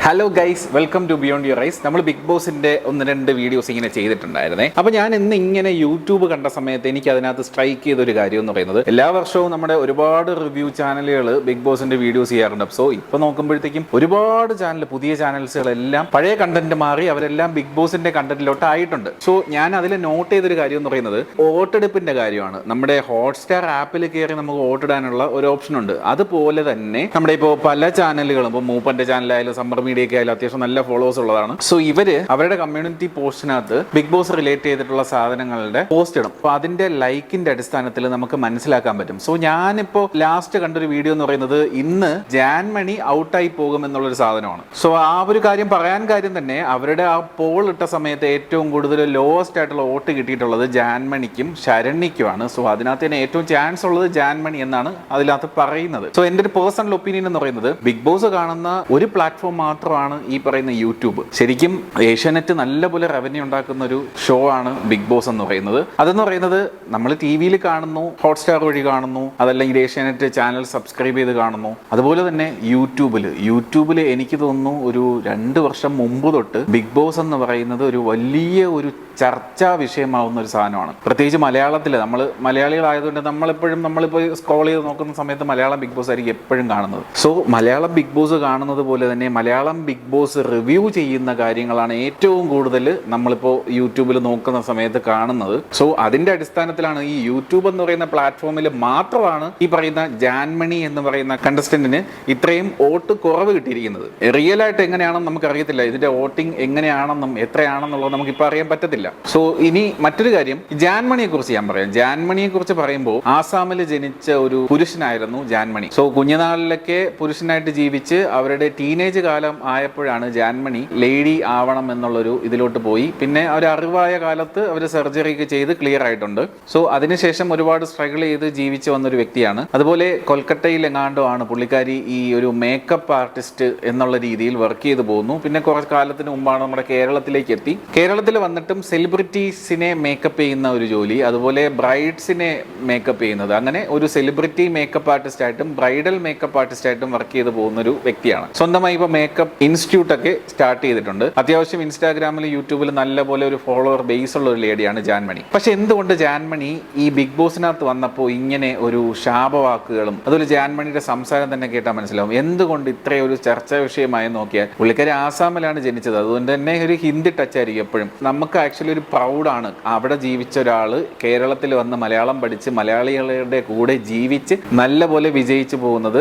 Hello guys, welcome to beyond your eyes. നമ്മൾ big ബോസിന്റെ ഒന്ന് രണ്ട് വീഡിയോസ് ഇങ്ങനെ ചെയ്തിട്ടുണ്ടായിരുന്നേ. അപ്പോൾ ഞാൻ ഇന്ന് ഇങ്ങനെ യൂട്യൂബ് കണ്ട സമയത്ത് എനിക്ക് അതിനകത്ത് സ്ട്രൈക്ക് ചെയ്തൊരു കാര്യം എന്ന് പറയുന്നത്, എല്ലാ വർഷവും നമ്മുടെ ഒരുപാട് റിവ്യൂ ചാനലുകൾ ബിഗ് ബോസിന്റെ വീഡിയോസ് ചെയ്യാറുണ്ട്. സോ ഇപ്പോൾ നോക്കുമ്പോഴത്തേക്കും ഒരുപാട് പുതിയ ചാനൽസുകളെല്ലാം പഴയ കണ്ടന്റ് മാറി അവരെല്ലാം ബിഗ് ബോസിന്റെ കണ്ടന്റിലോട്ട് ആയിട്ടുണ്ട്. സോ ഞാൻ അതിൽ നോട്ട് ചെയ്തൊരു കാര്യം എന്ന് പറയുന്നത് വോട്ടെടുപ്പിന്റെ കാര്യമാണ്. നമ്മുടെ ഹോട്ട്സ്റ്റാർ ആപ്പിൽ കയറി നമുക്ക് വോട്ടിടാനുള്ള ഒരു ഓപ്ഷൻ ഉണ്ട്. അതുപോലെ തന്നെ നമ്മുടെ ഇപ്പോൾ പല ചാനലുകളും, ഇപ്പോൾ മൂപ്പന്റെ ചാനലായാലും സമ്മർ മീഡിയയൊക്കെ ആയാലും അത്യാവശ്യം നല്ല ഫോളോവേഴ്സ് ഉള്ളതാണ്. സോ ഇവര് അവരുടെ കമ്മ്യൂണിറ്റി പോസ്റ്റിനകത്ത് ബിഗ് ബോസ് റിലേറ്റ് ചെയ്തിട്ടുള്ള സാധനങ്ങളുടെ പോസ്റ്റ് ഇടും. അപ്പൊ അതിന്റെ ലൈക്കിന്റെ അടിസ്ഥാനത്തിൽ നമുക്ക് മനസ്സിലാക്കാൻ പറ്റും. സോ ഞാനിപ്പോ ലാസ്റ്റ് കണ്ടൊരു വീഡിയോ എന്ന് പറയുന്നത് ഇന്ന് ജാൻമണി ഔട്ടായി പോകും എന്നുള്ളൊരു സാധനമാണ്. സോ ആ ഒരു കാര്യം പറയാൻ കാര്യം തന്നെ അവരുടെ ആ പോൾ ഇട്ട സമയത്ത് ഏറ്റവും കൂടുതൽ ലോവസ്റ്റ് ആയിട്ടുള്ള വോട്ട് കിട്ടിയിട്ടുള്ളത് ജാൻമണിക്കും ശരണ്യക്കുമാണ്. സോ അതിനകത്ത് തന്നെ ഏറ്റവും ചാൻസ് ഉള്ളത് ജാൻമണി എന്നാണ് അതിനകത്ത് പറയുന്നത്. സോ എന്റെ ഒരു പേഴ്സണൽ ഒപ്പീനിയൻ എന്ന് പറയുന്നത്, ബിഗ് ബോസ് കാണുന്ന ഒരു പ്ലാറ്റ്ഫോം മാത്രമാണ് ഈ പറയുന്ന യൂട്യൂബ്. ശരിക്കും ഏഷ്യാനെറ്റ് നല്ലപോലെ റവന്യൂ ഉണ്ടാക്കുന്ന ഒരു ഷോ ആണ് ബിഗ് ബോസ് എന്ന് പറയുന്നത്. അതെന്ന് പറയുന്നത് നമ്മൾ ടി വിയിൽ കാണുന്നു, ഹോട്ട്സ്റ്റാർ വഴി കാണുന്നു, അതല്ലെങ്കിൽ ഏഷ്യാനെറ്റ് ചാനൽ സബ്സ്ക്രൈബ് ചെയ്ത് കാണുന്നു. അതുപോലെ തന്നെ യൂട്യൂബിൽ എനിക്ക് തോന്നുന്നു ഒരു 2 വർഷം മുമ്പ് തൊട്ട് ബിഗ് ബോസ് എന്ന് പറയുന്നത് ഒരു വലിയ ഒരു ചർച്ചാ വിഷയമാവുന്ന ഒരു സാധനമാണ്. പ്രത്യേകിച്ച് മലയാളത്തിൽ നമ്മൾ മലയാളികളായതുകൊണ്ട് നമ്മളിപ്പോൾ സ്ക്രോൾ ചെയ്ത് നോക്കുന്ന സമയത്ത് മലയാളം ബിഗ് ബോസ് ആയിരിക്കും എപ്പോഴും കാണുന്നത്. സോ മലയാളം ബിഗ് ബോസ് കാണുന്നത് പോലെ തന്നെ മലയാളം ബിഗ് ബോസ് റിവ്യൂ ചെയ്യുന്ന കാര്യങ്ങളാണ് ഏറ്റവും കൂടുതൽ നമ്മളിപ്പോൾ യൂട്യൂബിൽ നോക്കുന്ന സമയത്ത് കാണുന്നത്. സോ അതിന്റെ അടിസ്ഥാനത്തിലാണ് ഈ യൂട്യൂബ് എന്ന് പറയുന്ന പ്ലാറ്റ്ഫോമിൽ മാത്രമാണ് ഈ പറയുന്ന ജാൻമണി എന്ന് പറയുന്ന കണ്ടസ്റ്റന്റിന് ഇത്രയും വോട്ട് കുറവ് കിട്ടിയിരിക്കുന്നത്. റിയൽ ആയിട്ട് എങ്ങനെയാണെന്ന് നമുക്ക് അറിയത്തില്ല. ഇതിന്റെ വോട്ടിംഗ് എങ്ങനെയാണെന്നും എത്രയാണെന്നുള്ളത് നമുക്കിപ്പോൾ അറിയാൻ പറ്റത്തില്ല. സോ ഇനി മറ്റൊരു കാര്യം, ജാൻമണിയെ കുറിച്ച് ഞാൻ പറയാം. ജാൻമണിയെ കുറിച്ച് പറയുമ്പോൾ ആസാമിൽ ജനിച്ച ഒരു പുരുഷനായിരുന്നു ജാൻമണി. സോ കുഞ്ഞുനാളിലൊക്കെ പുരുഷനായിട്ട് ജീവിച്ച് അവരുടെ ടീനേജ് കാലം ആയപ്പോഴാണ് ജാൻമണി ലേഡി ആവണം എന്നുള്ളൊരു ഇതിലോട്ട് പോയി. പിന്നെ അവർ അറിവായ കാലത്ത് അവർ സർജറി ഒക്കെ ചെയ്ത് ക്ലിയർ ആയിട്ടുണ്ട്. സോ അതിനുശേഷം ഒരുപാട് സ്ട്രഗിൾ ചെയ്ത് ജീവിച്ചു വന്നൊരു വ്യക്തിയാണ്. അതുപോലെ കൊൽക്കത്തയിൽ എങ്ങാണ്ടോ ആണ് പുള്ളിക്കാരി ഈ ഒരു മേക്കപ്പ് ആർട്ടിസ്റ്റ് എന്നുള്ള രീതിയിൽ വർക്ക് ചെയ്ത് പോകുന്നു. പിന്നെ കുറച്ച് കാലത്തിന് മുമ്പാണ് നമ്മുടെ കേരളത്തിലേക്ക് എത്തി. കേരളത്തിൽ വന്നിട്ടും സെലിബ്രിറ്റീസിനെ മേക്കപ്പ് ചെയ്യുന്ന ഒരു ജോലി, അതുപോലെ ബ്രൈഡ്സിനെ മേക്കപ്പ് ചെയ്യുന്നത്, അങ്ങനെ ഒരു സെലിബ്രിറ്റി മേക്കപ്പ് ആർട്ടിസ്റ്റ് ആയിട്ടും ബ്രൈഡൽ മേക്കപ്പ് ആർട്ടിസ്റ്റ് ആയിട്ടും വർക്ക് ചെയ്ത് പോകുന്ന ഒരു വ്യക്തിയാണ്. സ്വന്തമായി ഇപ്പോൾ മേക്കപ്പ് ഇൻസ്റ്റിറ്റ്യൂട്ട് ഒക്കെ സ്റ്റാർട്ട് ചെയ്തിട്ടുണ്ട്. അത്യാവശ്യം ഇൻസ്റ്റാഗ്രാമിൽ യൂട്യൂബിൽ നല്ലപോലെ ഒരു ഫോളോവർ ബേസ് ഉള്ള ഒരു ലേഡിയാണ് ജാൻമണി. പക്ഷെ എന്തുകൊണ്ട് ജാൻമണി ഈ ബിഗ് ബോസിനകത്ത് വന്നപ്പോൾ ഇങ്ങനെ ഒരു ശാപവാക്കുകളും, അതുപോലെ ജാൻമണിയുടെ സംസാരം തന്നെ കേട്ടാൽ മനസ്സിലാവും എന്തുകൊണ്ട് ഇത്രയും ഒരു ചർച്ചാ വിഷയമായി. നോക്കിയാൽ പുള്ളിക്കാരി ആസാമിലാണ് ജനിച്ചത്, അതുകൊണ്ട് തന്നെ ഒരു ഹിന്ദി ടച്ച് ആയിരിക്കും എപ്പോഴും. നമുക്ക് ആക്ച്വലി ഒരു പ്രൗഡാണ് അവിടെ ജീവിച്ച ഒരാള് കേരളത്തിൽ വന്ന് മലയാളം പഠിച്ച് മലയാളികളുടെ കൂടെ ജീവിച്ച് നല്ലപോലെ വിജയിച്ചു പോകുന്നത്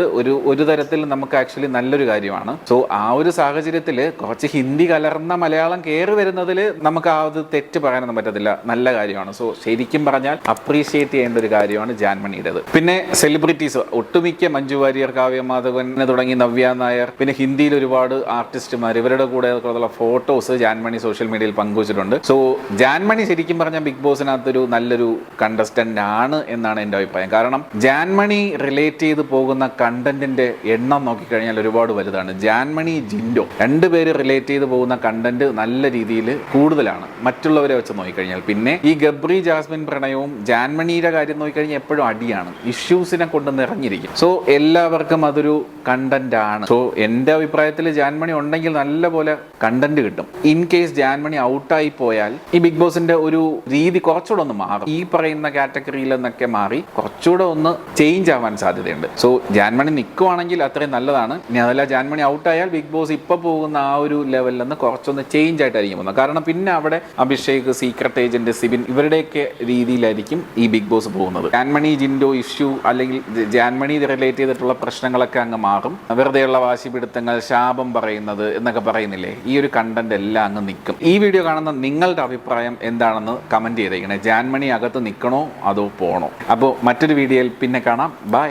ഒരു തരത്തിൽ നമുക്ക് ആക്ച്വലി നല്ലൊരു കാര്യമാണ്. സോ ആ ഒരു സാഹചര്യത്തിൽ കുറച്ച് ഹിന്ദി കലർന്ന മലയാളം കയറി വരുന്നതിൽ നമുക്ക് ആ ഒരു തെറ്റ് പറയാനൊന്നും പറ്റത്തില്ല, നല്ല കാര്യമാണ്. സോ ശരിക്കും പറഞ്ഞാൽ അപ്രീഷിയേറ്റ് ചെയ്യേണ്ട ഒരു കാര്യമാണ് ജാൻമണിയുടേത്. പിന്നെ സെലിബ്രിറ്റീസ് ഒട്ടുമിക്ക മഞ്ജു വാര്യർ, കാവ്യ മാധവൻ തുടങ്ങി നവ്യ നായർ, പിന്നെ ഹിന്ദിയിൽ ഒരുപാട് ആർട്ടിസ്റ്റുമാർ, ഇവരുടെ കൂടെ ഉള്ള ഫോട്ടോസ് ജാൻമണി സോഷ്യൽ മീഡിയയിൽ പങ്കുവച്ചിട്ടുണ്ട്. സോ ജാൻമണി ശരിക്കും പറഞ്ഞാൽ ബിഗ് ബോസിനകത്തൊരു നല്ലൊരു കണ്ടസ്റ്റന്റ് ആണ് എന്നാണ് എൻ്റെ അഭിപ്രായം. കാരണം ജാൻമണി റിലേറ്റ് ചെയ്ത് പോകുന്ന കണ്ടന്റിന്റെ എണ്ണം നോക്കിക്കഴിഞ്ഞാൽ ഒരുപാട് വലുതാണ്. ജാൻമണി, ജിൻഡോ രണ്ടുപേര് റിലേറ്റ് ചെയ്ത് പോകുന്ന കണ്ടന്റ് നല്ല രീതിയിൽ കൂടുതലാണ് മറ്റുള്ളവരെ വെച്ച് നോക്കിക്കഴിഞ്ഞാൽ. പിന്നെ ഈ ഗബ്രി ജാസ്മിൻ പ്രണയവും ജാൻമണിയുടെ കാര്യം നോക്കിക്കഴിഞ്ഞാൽ എപ്പോഴും അടിയാണ്, ഇഷ്യൂസിനെ കൊണ്ട് നിറഞ്ഞിരിക്കും. സോ എല്ലാവർക്കും അതൊരു കണ്ടന്റ് ആണ്. സോ എൻ്റെ അഭിപ്രായത്തിൽ ജാൻമണി ഉണ്ടെങ്കിൽ നല്ലപോലെ കണ്ടന്റ് കിട്ടും. ഇൻ കേസ് ജാൻമണി ഔട്ടായി പോയാൽ ഈ ബിഗ് ബോസിന്റെ ഒരു രീതി കുറച്ചുകൂടെ ഒന്ന് മാറും. ഈ പറയുന്ന കാറ്റഗറിയിൽ നിന്നൊക്കെ മാറി കുറച്ചുകൂടെ ഒന്ന് ചേഞ്ച് ആവാൻ സാധ്യതയുണ്ട്. സോ ജാൻമണി നിൽക്കുവാണെങ്കിൽ അത്രയും നല്ലതാണ്. ഇനി അതല്ല ജാൻമണി ഔട്ടായാൽ ബിഗ് ബോസ് ഇപ്പൊ പോകുന്ന ആ ഒരു ലെവലിൽ നിന്ന് കുറച്ചൊന്ന് ചേഞ്ച് ആയിട്ടായിരിക്കും പോകുന്നത്. കാരണം പിന്നെ അവിടെ അഭിഷേക്, സീക്രട്ട് ഏജന്റ് സിബിൻ, ഇവരുടെയൊക്കെ രീതിയിലായിരിക്കും ഈ ബിഗ് ബോസ് പോകുന്നത്. ജാൻമണി ജിൻഡോ ഇഷ്യൂ അല്ലെങ്കിൽ ജാൻമണി റിലേറ്റ് ചെയ്തിട്ടുള്ള പ്രശ്നങ്ങളൊക്കെ അങ്ങ് മാറും. വെറുതെയുള്ള വാശിപിടുത്തങ്ങൾ, ശാപം പറയുന്നത് എന്നൊക്കെ പറയുന്നില്ലേ, ഈ ഒരു കണ്ടന്റ് എല്ലാം അങ്ങ് നിൽക്കും. ഈ വീഡിയോ കാണുന്ന നിങ്ങളുടെ അഭിപ്രായം എന്താണെന്ന് കമന്റ് ചെയ്തേക്കണേ. ജാൻമണി അകത്ത് നിൽക്കണോ അതോ പോണോ? അപ്പോൾ മറ്റൊരു വീഡിയോയിൽ പിന്നെ കാണാം. ബൈ.